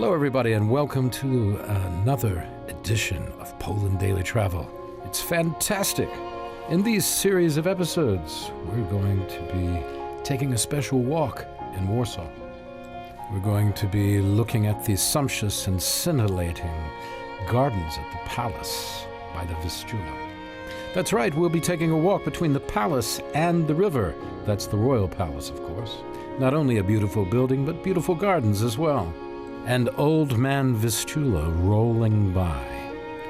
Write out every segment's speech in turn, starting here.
Hello everybody and welcome to another edition of Poland Daily Travel. It's fantastic! In these series of episodes, we're going to be taking a special walk in Warsaw. We're going to be looking at the sumptuous and scintillating gardens at the palace by the Vistula. That's right, we'll be taking a walk between the palace and the river. That's the Royal Palace, of course. Not only a beautiful building, but beautiful gardens as well. And Old Man Vistula rolling by.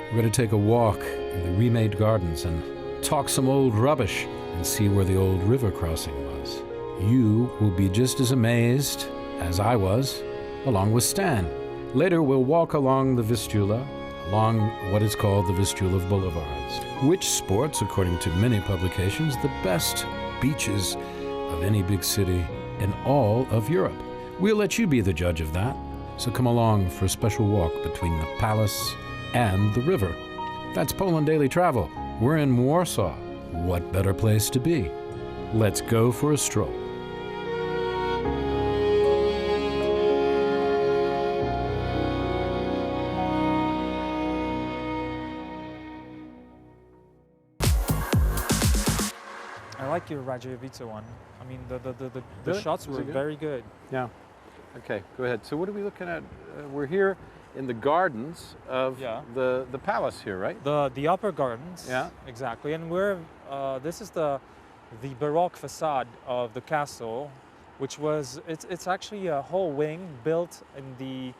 We're going to take a walk in the remade gardens and talk some old rubbish and see where the old river crossing was. You will be just as amazed as I was, along with Stan. Later we'll walk along the Vistula, along what is called the Vistula Boulevards, which sports, according to many publications, the best beaches of any big city in all of Europe. We'll let you be the judge of that. So come along for a special walk between the palace and the river. That's Poland Daily Travel. We're in Warsaw. What better place to be? Let's go for a stroll. I like your Rajovica one. I mean, the Really? shots Was were it good? very good. Yeah. Okay, go ahead. So what are we looking at? We're here in the gardens of Yeah. the palace here, right? The upper gardens. Yeah. Exactly. And we're this is the Baroque facade of the castle, which was it's actually a whole wing built in the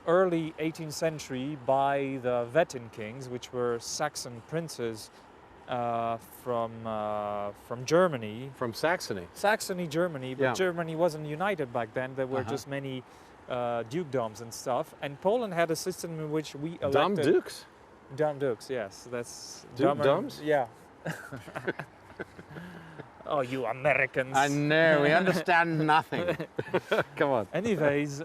early 18th century by the Wettin kings, which were Saxon princes from Germany. From Saxony. Saxony, Germany, but Yeah. Germany wasn't united back then. There were Uh-huh. just many dukedoms and stuff. And Poland had a system in which we elected... Dumb dukes? Dumb dukes, yes. That's... Dukedoms? Yeah. Oh, you Americans. I know, we understand nothing. Come on. Anyways,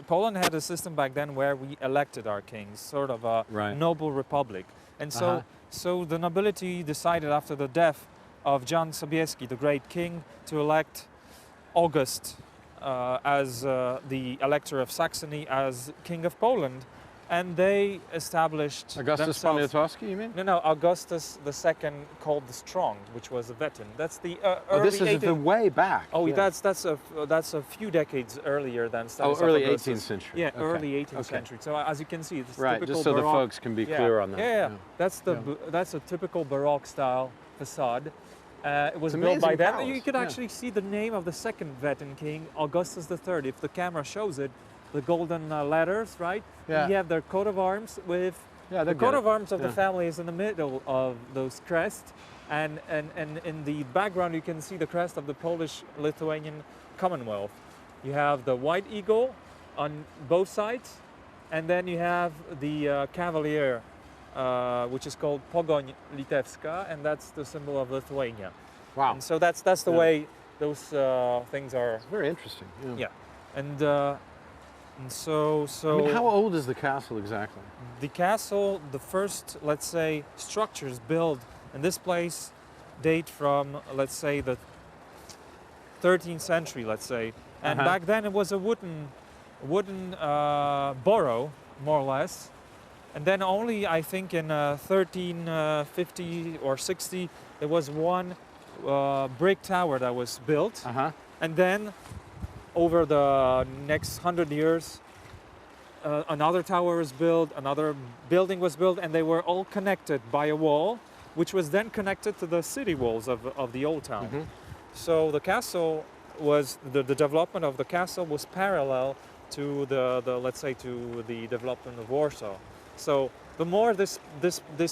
Poland had a system back then where we elected our kings, sort of a Right. noble republic. And so, Uh-huh. so the nobility decided after the death of Jan Sobieski, the great king, to elect August as the elector of Saxony as king of Poland. And they established Augustus themselves... Poniatowski, you mean? No, Augustus II called the Strong, which was a Wettin. That's the Oh, early this is 18th... the way back. Oh, Yeah. that's a few decades earlier than Oh, Stanislav early Augustus. 18th century. Yeah, Okay. early 18th Okay. century. So as you can see, it's Right, typical just so the Baroque. folks can be clear on that. Yeah. That's the Yeah. that's a typical Baroque style facade. It was It's built by amazing them. palace, You could yeah. actually see the name of the second Wettin king, Augustus III. If the camera shows it, the golden letters, right? Yeah. You have their coat of arms with Yeah, the coat of arms of the Yeah. family is in the middle of those crests, and in the background you can see the crest of the Polish-Lithuanian Commonwealth. You have the white eagle on both sides, and then you have the cavalier, which is called Pogoń Litewska, and that's the symbol of Lithuania. Wow. And so that's the Yeah. way those things are. Very interesting. Yeah, and so I mean, how old is the castle exactly? the castle, the first, let's say, structures built in this place date from, let's say, the 13th century, let's say. And Uh-huh. back then it was a wooden borough, more or less. And then only, I think, in 1350 or 60, there was one brick tower that was built. Uh-huh. And then, over the next 100 years, another tower was built, another building was built, and they were all connected by a wall, which was then connected to the city walls of the old town. Mhm. So the castle was, the development of the castle was parallel to the let's say, to the development of Warsaw. So the more this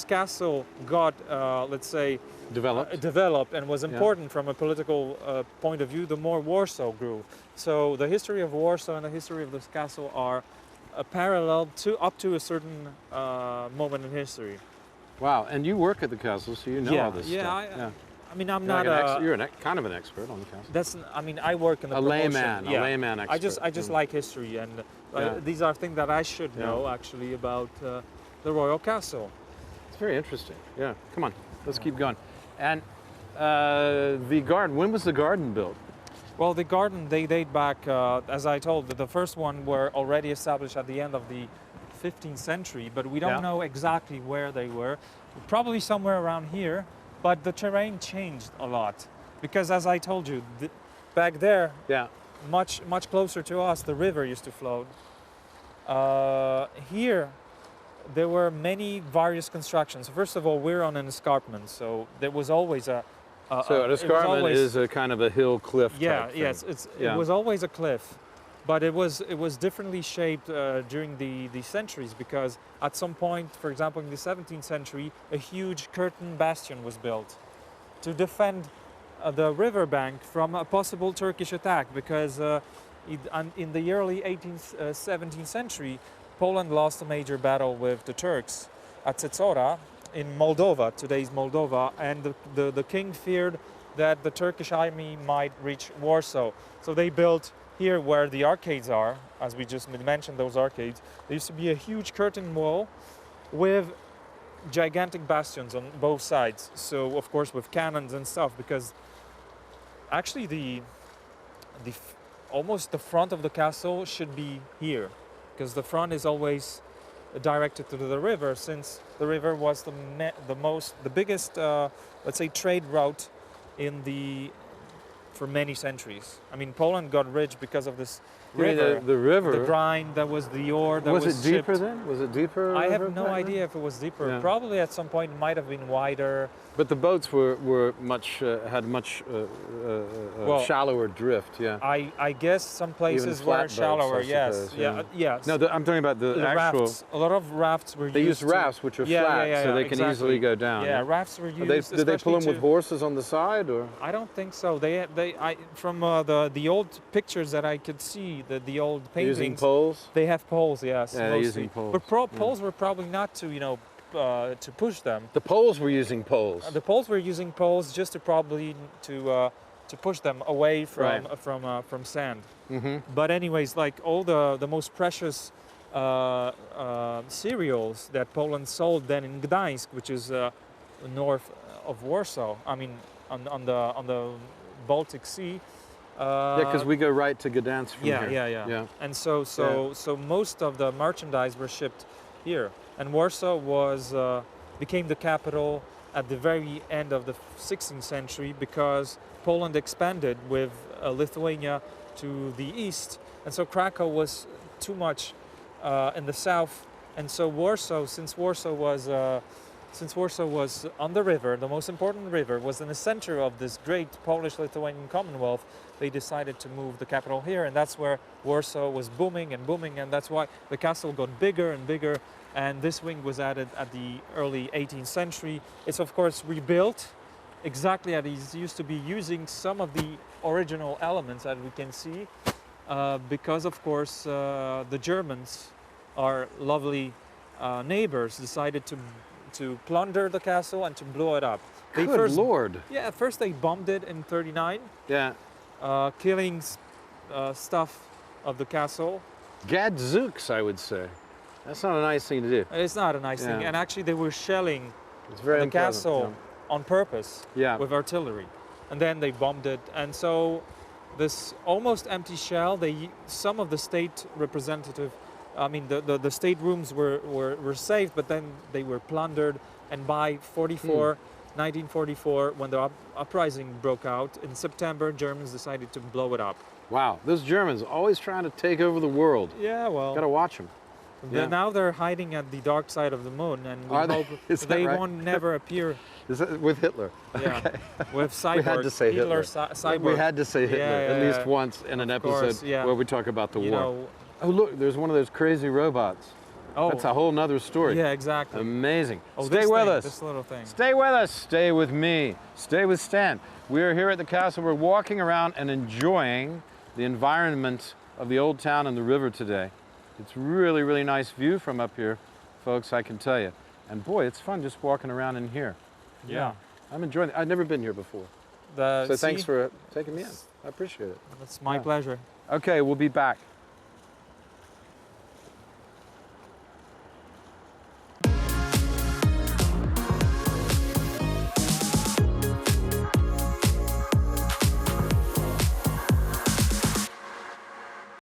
castle got, let's say, developed and was important from a political point of view, the more Warsaw grew. So the history of Warsaw and the history of this castle are parallel to up to a certain moment in history. Wow, and you work at the castle, so you know all this stuff. I mean, I'm You're not like you're kind of an expert on the castle. I mean, I work in the A promotion. layman, Yeah. a layman expert. I just like history, and Yeah. these are things that I should Yeah. know actually about the Royal Castle. It's very interesting. Yeah, come on, let's keep going. And the garden, when was the garden built? Well, the garden, they date back, as I told, the first one were already established at the end of the 15th century, but we don't Yeah. know exactly where they were. Probably somewhere around here, but the terrain changed a lot. Because as I told you, back there, Yeah. much closer to us, the river used to flow. Here, there were many various constructions. First of all, we're on an escarpment, so there was always a So an it was escarpment always- is a kind of a hill cliff yeah, type thing. yes, Yeah. it was always a cliff, but it was differently shaped during the centuries, because at some point, for example, in the 17th century, a huge curtain bastion was built to defend the riverbank from a possible Turkish attack, because in the early 18th, 17th century, Poland lost a major battle with the Turks at Czechora in Moldova, today's Moldova, and the king feared that the Turkish army might reach Warsaw. So they built here where the arcades are, as we just mentioned, those arcades. There used to be a huge curtain wall with gigantic bastions on both sides. So of course with cannons and stuff, because actually almost the front of the castle should be here, because the front is always directed to the river, since the river was the biggest, let's say, trade route for many centuries. I mean, Poland got rich because of this You mean river. the river. The brine, that was the ore that was Was it deeper shipped. then? Was it deeper? I river have no back then? idea if it was deeper. Yeah. Probably at some point it might have been wider. But the boats were much had much Well, shallower drift. Yeah. I guess some places flat were boats, shallower. I yes. suppose, Yeah. yeah. Yes. No, I'm talking about the actual. rafts. A lot of rafts were They used. use rafts, which are flat, so they can easily go down. Yeah, rafts were used. Did they pull them especially with horses on the side, or? I don't think so. From the old pictures that I could see, the old paintings. Using poles? They have poles, yes. Yeah, they're mostly. using poles, But yeah. poles were probably not to, to push them. The poles were using poles. The poles were using poles just to probably to push them away from Right. from sand. Mm-hmm. But anyways, like all the most precious cereals that Poland sold then in Gdańsk, which is north of Warsaw. I mean, on the Baltic Sea. Yeah, because we go right to Gdansk from here. Yeah. And so most of the merchandise were shipped here, and Warsaw became the capital at the very end of the 16th century, because Poland expanded with Lithuania to the east, and so Krakow was too much in the south, and so Warsaw, since Warsaw was on the river, the most important river, was in the center of this great Polish-Lithuanian Commonwealth, they decided to move the capital here, and that's where Warsaw was booming, and that's why the castle got bigger and bigger, and this wing was added at the early 18th century. It's of course rebuilt exactly as it used to be, using some of the original elements that we can see, because of course the Germans, our lovely neighbors, decided to plunder the castle and to blow it up. Good Lord. Yeah, at first they bombed it in 39, Yeah. killing stuff of the castle. Gadzooks, I would say. That's not a nice thing to do. It's not a nice thing, Yeah. and actually they were shelling It's very the unpleasant, castle on purpose Yeah. with artillery, and then they bombed it, and so this almost empty shell, some of the state representative, I mean the state rooms were saved, but then they were plundered, and by 1944, when the uprising broke out in September, Germans decided to blow it up. Wow, those Germans always trying to take over the world. Yeah, well, Gotta watch them. Yeah. now they're hiding at the dark side of the moon, and we Are they? hope Is that they right? won't never appear. Is that with Hitler? Yeah, with cyborg. We had to say Hitler. Cyborg. We had to say Hitler at least once in an Of course, episode yeah. where we talk about the You war. know, Oh, look, there's one of those crazy robots. oh, That's a whole nother story. yeah, exactly. Amazing. Oh, Stay this with thing, us. This little thing. Stay with us. Stay with me. Stay with Stan. We are here at the castle. We're walking around and enjoying the environment of the old town and the river today. It's really, really nice view from up here, folks, I can tell you. And boy, it's fun just walking around in here. Yeah. I'm enjoying it. I've never been here before. So thanks for taking me in. I appreciate it. It's my Yeah. pleasure. Okay, we'll be back.